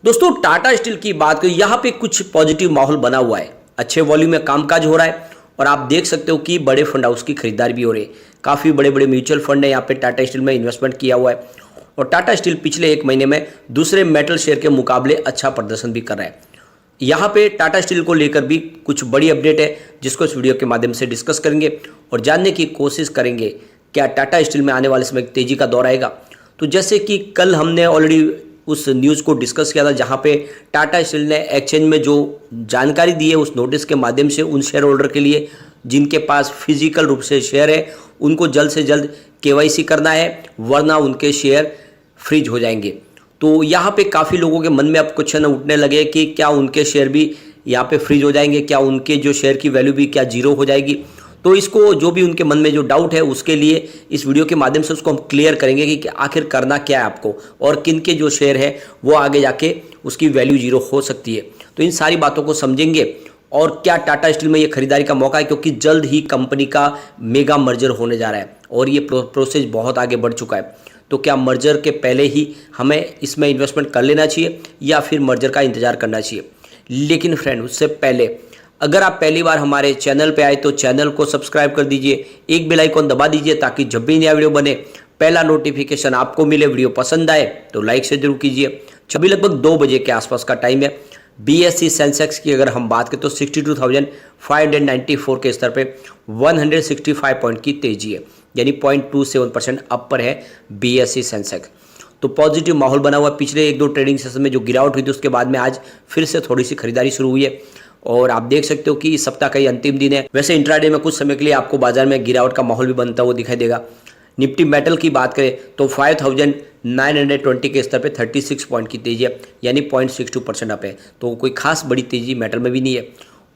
दोस्तों टाटा स्टील की बात करें, यहाँ पे कुछ पॉजिटिव माहौल बना हुआ है, अच्छे वॉल्यूम में कामकाज हो रहा है और आप देख सकते हो कि बड़े फंड हाउस की खरीदारी भी हो रही है। काफ़ी बड़े बड़े म्यूचुअल फंड ने यहाँ पे टाटा स्टील में इन्वेस्टमेंट किया हुआ है और टाटा स्टील पिछले एक महीने में दूसरे मेटल शेयर के मुकाबले अच्छा प्रदर्शन भी कर रहा है। यहाँ पे टाटा स्टील को लेकर भी कुछ बड़ी अपडेट है जिसको इस वीडियो के माध्यम से डिस्कस करेंगे और जानने की कोशिश करेंगे क्या टाटा स्टील में आने वाले समय तेजी का दौर आएगा। तो जैसे कि कल हमने ऑलरेडी उस न्यूज़ को डिस्कस किया था जहाँ पे टाटा स्टील ने एक्सचेंज में जो जानकारी दी है उस नोटिस के माध्यम से उन शेयर होल्डर के लिए जिनके पास फिजिकल रूप से शेयर है उनको जल्द से जल्द केवाईसी करना है, वरना उनके शेयर फ्रीज हो जाएंगे। तो यहाँ पे काफ़ी लोगों के मन में अब क्वेश्चन उठने लगे कि क्या उनके शेयर भी यहाँ पे फ्रीज हो जाएंगे, क्या उनके जो शेयर की वैल्यू भी क्या जीरो हो जाएगी। तो इसको जो भी उनके मन में जो डाउट है उसके लिए इस वीडियो के माध्यम से उसको हम क्लियर करेंगे कि आखिर करना क्या है आपको और किन के जो शेयर है वो आगे जाके उसकी वैल्यू जीरो हो सकती है। तो इन सारी बातों को समझेंगे और क्या टाटा स्टील में ये खरीदारी का मौका है, क्योंकि जल्द ही कंपनी का मेगा मर्जर होने जा रहा है और ये प्रोसेस बहुत आगे बढ़ चुका है। तो क्या मर्जर के पहले ही हमें इसमें इन्वेस्टमेंट कर लेना चाहिए या फिर मर्जर का इंतजार करना चाहिए। लेकिन फ्रेंड उससे पहले अगर आप पहली बार हमारे चैनल पे आए तो चैनल को सब्सक्राइब कर दीजिए, एक बेल आइकन दबा दीजिए ताकि जब भी नया वीडियो बने पहला नोटिफिकेशन आपको मिले। वीडियो पसंद आए तो लाइक से जरूर कीजिए। अभी लगभग 2 बजे के आसपास का टाइम है। BSE सेंसेक्स की अगर हम बात करें तो 62,594 के स्तर पे 165 पॉइंट की तेजी है, यानी 0.27% अपर है BSE सेंसेक्स। तो पॉजिटिव माहौल बना हुआ। पिछले 1-2 ट्रेडिंग सेशन में जो गिरावट हुई थी उसके बाद में आज फिर से थोड़ी सी खरीदारी शुरू हुई है और आप देख सकते हो कि इस सप्ताह का ये अंतिम दिन है। वैसे इंट्राडे में कुछ समय के लिए आपको बाजार में गिरावट का माहौल भी बनता हुआ दिखाई देगा। निफ्टी मेटल की बात करें तो 5,920 के स्तर पे 36 पॉइंट की तेजी है, यानी 0.62% अप है। तो कोई खास बड़ी तेजी मेटल में भी नहीं है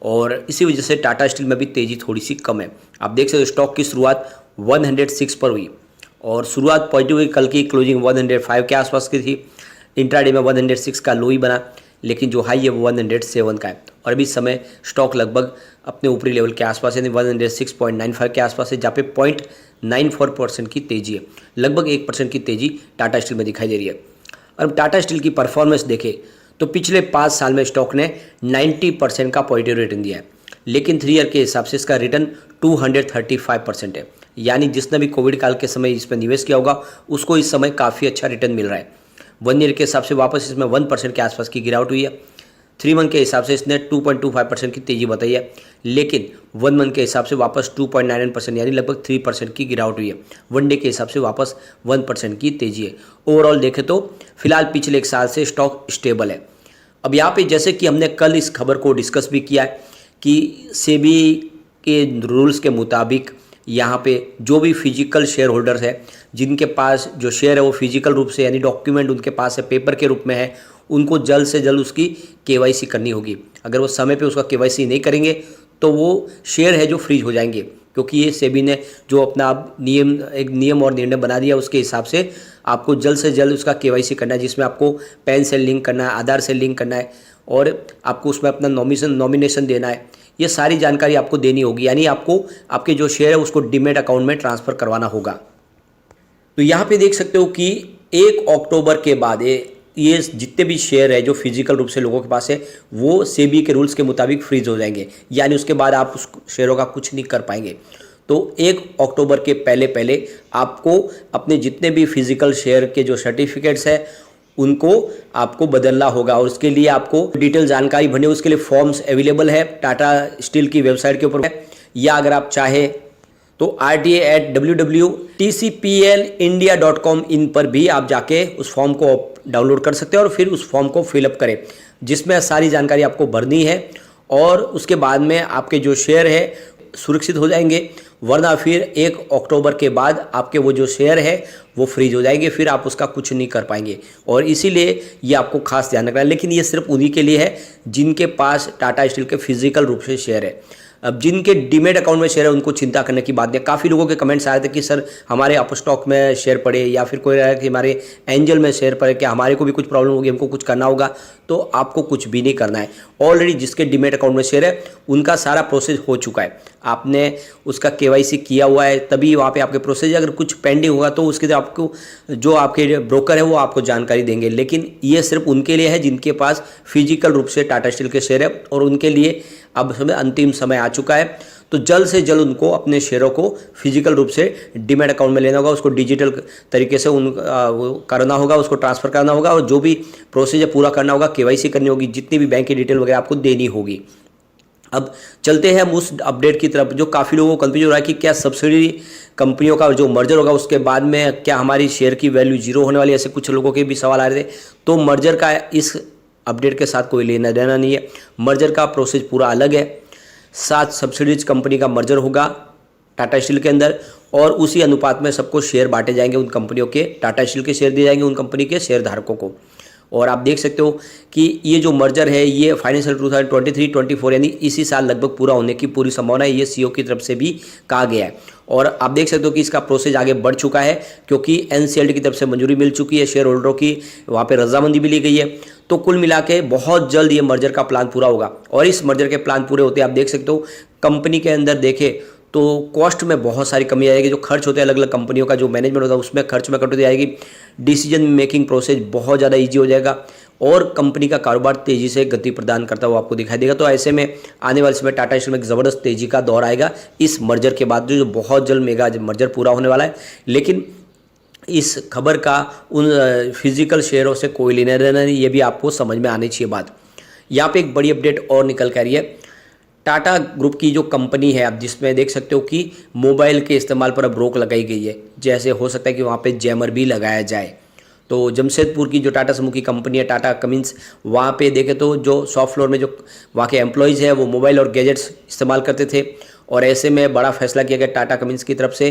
और इसी वजह से टाटा स्टील में भी तेजी थोड़ी सी कम है। आप देख सकते हो स्टॉक की शुरुआत 106 पर हुई और शुरुआत पॉजिटिव हुई। कल की क्लोजिंग 105 के आसपास की थी। इंट्राडे में 106 का लो ही बना, लेकिन जो हाई है वो 107 का है और अभी समय स्टॉक लगभग अपने ऊपरी लेवल के आसपास यानी 106.95 के आसपास है, जहाँ पे 0.94% की तेजी है। लगभग 1% की तेजी टाटा स्टील में दिखाई दे रही है। और टाटा स्टील की परफॉर्मेंस देखें तो पिछले 5 साल में स्टॉक ने 90% का पॉजिटिव रिटर्न दिया है, लेकिन 3 ईयर के हिसाब से इसका रिटर्न 235% है। यानी जिसने भी कोविड काल के समय इसमें निवेश किया होगा उसको इस समय काफ़ी अच्छा रिटर्न मिल रहा है। 1 ईयर के हिसाब से वापस इसमें 1% के आसपास की गिरावट हुई है। 3 मंथ के हिसाब से इसने 2.25% की तेजी बताई है, लेकिन 1 मंथ के हिसाब से वापस 2.99% यानी लगभग 3% की गिरावट हुई है। 1 डे के हिसाब से वापस 1% की तेजी है। ओवरऑल देखें तो फिलहाल पिछले 1 साल से स्टॉक स्टेबल है। अब यहाँ पे जैसे कि हमने कल इस खबर को डिस्कस भी किया है कि सेबी के रूल्स के मुताबिक यहाँ पे जो भी फिजिकल शेयर होल्डर्स है जिनके पास जो शेयर है वो फिजिकल रूप से यानी डॉक्यूमेंट उनके पास है, पेपर के रूप में है, उनको जल्द से जल्द उसकी केवाईसी करनी होगी। अगर वो समय पे उसका केवाईसी नहीं करेंगे तो वो शेयर है जो फ्रीज हो जाएंगे, क्योंकि ये सेबी ने जो अपना एक नियम और निर्णय बना दिया उसके हिसाब से आपको जल्द से जल्द उसका केवाईसी करना है, जिसमें आपको पैन से लिंक करना है, आधार से लिंक करना है और आपको उसमें अपना नॉमिनेशन देना है। ये सारी जानकारी आपको देनी होगी, यानी आपको आपके जो शेयर है उसको डीमैट अकाउंट में ट्रांसफ़र करवाना होगा। तो यहाँ पे देख सकते हो कि 1 अक्टूबर के बाद ये जितने भी शेयर है जो फिजिकल रूप से लोगों के पास है वो सेबी के रूल्स के मुताबिक फ्रीज हो जाएंगे, यानी उसके बाद आप उस शेयरों का कुछ नहीं कर पाएंगे। तो 1 अक्टूबर के पहले आपको अपने जितने भी फिजिकल शेयर के जो सर्टिफिकेट्स है उनको आपको बदलना होगा और उसके लिए आपको डिटेल जानकारी भरनी है। उसके लिए फॉर्म्स अवेलेबल है टाटा स्टील की वेबसाइट के ऊपर है, या अगर आप चाहे तो rta@www.tcplindia.com इन पर भी आप जाके उस फॉर्म को डाउनलोड कर सकते हैं और फिर उस फॉर्म को फिलअप करें, जिसमें सारी जानकारी आपको भरनी है और उसके बाद में आपके जो शेयर है सुरक्षित हो जाएंगे, वरना फिर 1 अक्टूबर के बाद आपके वो जो शेयर है वो फ्रीज हो जाएंगे, फिर आप उसका कुछ नहीं कर पाएंगे। और इसीलिए ये आपको खास ध्यान रखना है। लेकिन ये सिर्फ उन्हीं के लिए है जिनके पास टाटा स्टील के फिजिकल रूप से शेयर है। अब जिनके डीमेट अकाउंट में शेयर है उनको चिंता करने की बात नहीं। काफ़ी लोगों के कमेंट्स आए थे कि सर हमारे अप स्टॉक में शेयर पड़े, या फिर कोई रहा कि हमारे एंजल में शेयर पड़े, कि हमारे को भी कुछ प्रॉब्लम होगी, हमको कुछ करना होगा। तो आपको कुछ भी नहीं करना है। ऑलरेडी जिसके डीमेट अकाउंट में शेयर है उनका सारा प्रोसेस हो चुका है, आपने उसका KYC किया हुआ है, तभी वहाँ पे आपके प्रोसेस। अगर कुछ पेंडिंग होगा तो उसके लिए आपको जो आपके ब्रोकर है वो आपको जानकारी देंगे। लेकिन ये सिर्फ उनके लिए है जिनके पास फिजिकल रूप से टाटा स्टील के शेयर है, और उनके लिए अब समय अंतिम समय आ चुका है। तो जल्द से जल्द उनको अपने शेयरों को फिजिकल रूप से डीमैट अकाउंट में लेना होगा, उसको डिजिटल तरीके से वो करना होगा, उसको ट्रांसफ़र करना होगा, और जो भी प्रोसीजर पूरा करना होगा, KYC करनी होगी, जितनी भी बैंक की डिटेल वगैरह आपको देनी होगी। अब चलते हैं हम उस अपडेट की तरफ जो काफ़ी लोगों को कंफ्यूज हो रहा है कि क्या सब्सिडी कंपनियों का जो मर्जर होगा उसके बाद में क्या हमारी शेयर की वैल्यू जीरो होने वाली है, ऐसे कुछ लोगों के भी सवाल आ रहे थे। तो मर्जर का इस अपडेट के साथ कोई लेना देना नहीं है। मर्जर का प्रोसेस पूरा अलग है। 7 सब्सिडीज कंपनी का मर्जर होगा टाटा स्टील के अंदर, और उसी अनुपात में सबको शेयर बांटे जाएंगे उन कंपनियों के। टाटा स्टील के शेयर दिए जाएंगे उन कंपनी के शेयर धारकों को। और आप देख सकते हो कि ये जो मर्जर है ये फाइनेंशियल 2023-24 यानी इसी साल लगभग पूरा होने की पूरी संभावना है, ये CEO की तरफ से भी कहा गया है। और आप देख सकते हो कि इसका प्रोसेस आगे बढ़ चुका है, क्योंकि NCLT की तरफ से मंजूरी मिल चुकी है, शेयर होल्डरों की वहाँ पे रजामंदी भी ली गई है। तो कुल मिला के बहुत जल्द ये मर्जर का प्लान पूरा होगा। और इस मर्जर के प्लान पूरे होते आप देख सकते हो कंपनी के अंदर देखें तो कॉस्ट में बहुत सारी कमी आएगी। जो खर्च होते हैं अलग अलग कंपनियों का, जो मैनेजमेंट होता है उसमें खर्च में कटौती आएगी। डिसीजन मेकिंग प्रोसेस बहुत ज़्यादा ईजी हो जाएगा, और कंपनी का कारोबार तेज़ी से गति प्रदान करता हुआ आपको दिखाई देगा। तो ऐसे में आने वाले समय टाटा स्टील में एक ज़बरदस्त तेज़ी का दौर आएगा इस मर्जर के बाद, जो बहुत जल्द मेगा मर्जर पूरा होने वाला है। लेकिन इस खबर का उन फिजिकल शेयरों से कोई लेना देना नहीं, ये भी आपको समझ में आनी चाहिए बात। यहाँ पे एक बड़ी अपडेट और निकल कर रही है। टाटा ग्रुप की जो कंपनी है, आप जिसमें देख सकते हो कि मोबाइल के इस्तेमाल पर अब रोक लगाई गई है। जैसे हो सकता है कि वहाँ पे जैमर भी लगाया जाए। तो जमशेदपुर की जो टाटा समूह की कंपनी है टाटा कमिंस, वहाँ पे देखें तो जो शॉप फ्लोर में जो वहाँ के एम्प्लॉयज़ हैं वो मोबाइल और गैजेट्स इस्तेमाल करते थे। और ऐसे में बड़ा फैसला किया गया टाटा कमिंस की तरफ से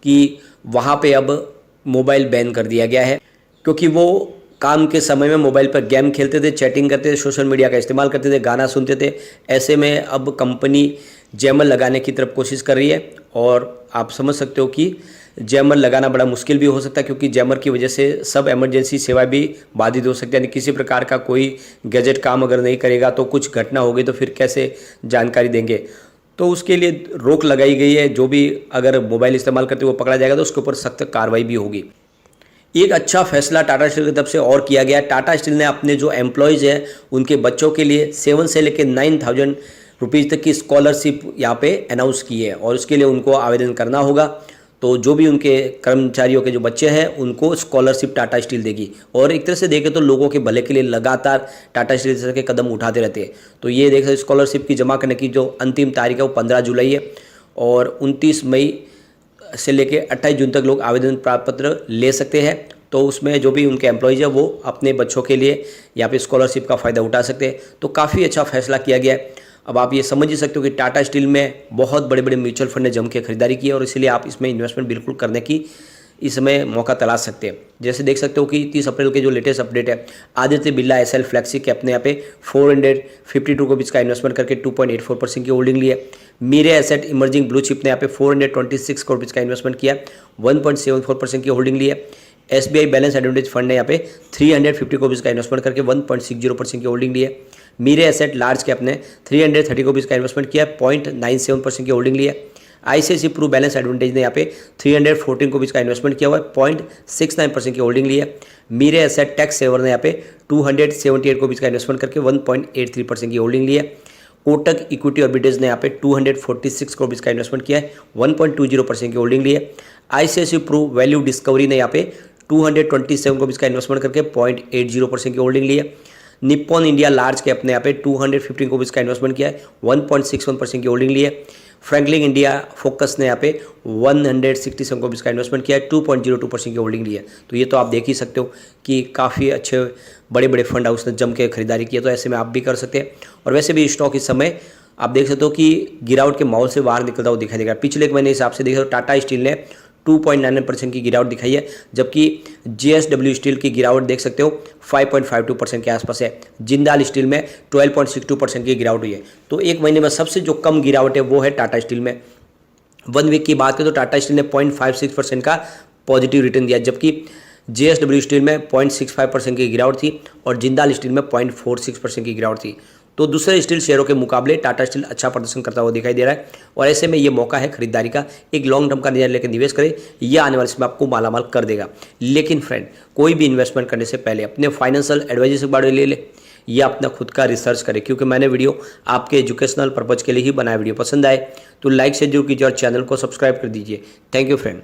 कि वहाँ पे अब मोबाइल बैन कर दिया गया है, क्योंकि वो काम के समय में मोबाइल पर गेम खेलते थे, चैटिंग करते थे, सोशल मीडिया का इस्तेमाल करते थे, गाना सुनते थे। ऐसे में अब कंपनी जैमर लगाने की तरफ कोशिश कर रही है। और आप समझ सकते हो कि जैमर लगाना बड़ा मुश्किल भी हो सकता है, क्योंकि जैमर की वजह से सब इमरजेंसी सेवाएं भी बाधित हो सकती है। यानी किसी प्रकार का कोई गैजेट काम अगर नहीं करेगा तो कुछ घटना हो गई तो फिर कैसे जानकारी देंगे। तो उसके लिए रोक लगाई गई है। जो भी अगर मोबाइल इस्तेमाल करते हुए पकड़ा जाएगा तो उसके ऊपर सख्त कार्रवाई भी होगी। एक अच्छा फैसला टाटा स्टील की तरफ से और किया गया। टाटा स्टील ने अपने जो एम्प्लॉयज़ हैं उनके बच्चों के लिए 7 से लेकर 9,000 रुपीज़ तक की स्कॉलरशिप यहाँ पे अनाउंस की है, और उसके लिए उनको आवेदन करना होगा। तो जो भी उनके कर्मचारियों के जो बच्चे हैं उनको स्कॉलरशिप टाटा स्टील देगी। और एक तरह से देखें तो लोगों के भले के लिए लगातार टाटा स्टील इस तरह के कदम उठाते रहते हैं। तो ये देख सकते स्कॉलरशिप की जमा करने की जो अंतिम तारीख है वो 15 जुलाई है, और 29 मई से लेकर 28 जून तक लोग आवेदन पत्र ले सकते हैं। तो उसमें जो भी उनके एम्प्लॉयज़ है वो अपने बच्चों के लिए यहाँ पे स्कॉलरशिप का फ़ायदा उठा सकते हैं। तो काफ़ी अच्छा फैसला किया गया है। अब आप ये समझ ही सकते हो कि टाटा स्टील में बहुत बड़े बड़े म्यूचुअल फंड ने जम के खरीदारी की है, और इसलिए आप इसमें इन्वेस्टमेंट बिल्कुल करने की इस समय मौका तलाश सकते हैं। जैसे देख सकते हो कि 30 अप्रैल के जो लेटेस्ट अपडेट है, आदित्य बिरला SL फ्लेक्सी के अपने यहाँ पे 452 रुपीज़ का इन्वेस्टमेंट करके 2.84% की होल्डिंग ली है। मीरे एसेट इमर्जिंग ब्लू चिप ने यहाँ पे 426 करोड़ रुपीज़ का इन्वेस्टमेंट किया, 1.74% की होल्डिंग ली है। SBI बैलेंस एडवांटेज फंड ने यहाँ पे 350 करोड़ रुपीज़ का इन्वेस्टमेंट करके 1.60% की होल्डिंग ली है। मीरे एसेट लार्ज कैप ने 330 करोड़ रुपीज़ का इन्वेस्टमेंट किया, 0.97% की होल्डिंग ली है। ICICI प्रू बैलेंस एडवांटेज ने यहाँ पे 314 करोड़ रुपीज़ का इन्वेस्टमेंट किया हुआ है, 0.69% की होल्डिंग ली है। मीरे एसेट टैक्स सेवर ने यहाँ पे 278 करोड़ रुपीज़ का इन्वेस्टमेंट करके 1.83% की होल्डिंग ली है। कोटक इक्विटी आर्बिट्रेज ने यहाँ पे 246 करोड़ रुपीज़ का इन्वेस्टमेंट किया है, 1.20% की होल्डिंग ली है। ICICI प्रू वैल्यू डिस्कवरी ने यहाँ पे 227 करोड़ रुपीज़ का इन्वेस्टमेंट करके 0.80% की होल्डिंग ली है। निप्पॉन इंडिया लार्ज कैप ने यहाँ पे 215 करोड़ रुपीज़ का इन्वेस्टमेंट किया है, 1.61% की होल्डिंग ली है। फ्रैंकलिन इंडिया फोकस ने यहाँ पे 167 करोड़ रुपीज़ का इन्वेस्टमेंट किया है, 2.02% की होल्डिंग ली है। तो ये तो आप देख ही सकते हो कि काफ़ी अच्छे बड़े बड़े फंड हाउस ने जम के खरीदारी की है। तो ऐसे में आप भी कर सकते हैं। और वैसे भी स्टॉक इस समय आप देख सकते हो कि गिरावट के माहौल से बाहर निकलता हुआ दिखाई देगा। पिछले एक महीने हिसाब से देखा तो टाटा स्टील ने 2.99% की गिरावट दिखाई है, जबकि JSW स्टील की गिरावट देख सकते हो 5.52% के आसपास है। जिंदाल स्टील में 12.62% की गिरावट हुई है। तो एक महीने में सबसे जो कम गिरावट है वो है टाटा स्टील में। 1 वीक की बात करें तो टाटा स्टील ने 0.56% का पॉजिटिव रिटर्न दिया, जबकि JSW स्टील में 0.65% की गिरावट थी और जिंदाल स्टील में 0.46% की गिरावट थी। तो दूसरे स्टील शेयरों के मुकाबले टाटा स्टील अच्छा प्रदर्शन करता हुआ दिखाई दे रहा है और ऐसे में ये मौका है खरीदारी का। एक लॉन्ग टर्म का निर्णय लेकर निवेश करें, यह आने वाले समय आपको मालामाल कर देगा। लेकिन फ्रेंड, कोई भी इन्वेस्टमेंट करने से पहले अपने फाइनेंशियल एडवाइजर से बारे ले ले या अपना खुद का रिसर्च करें, क्योंकि मैंने वीडियो आपके एजुकेशनल पर्पज के लिए ही बनाया। वीडियो पसंद आए तो लाइक से जरूर कीजिए और चैनल को सब्सक्राइब कर दीजिए। Thank you friend.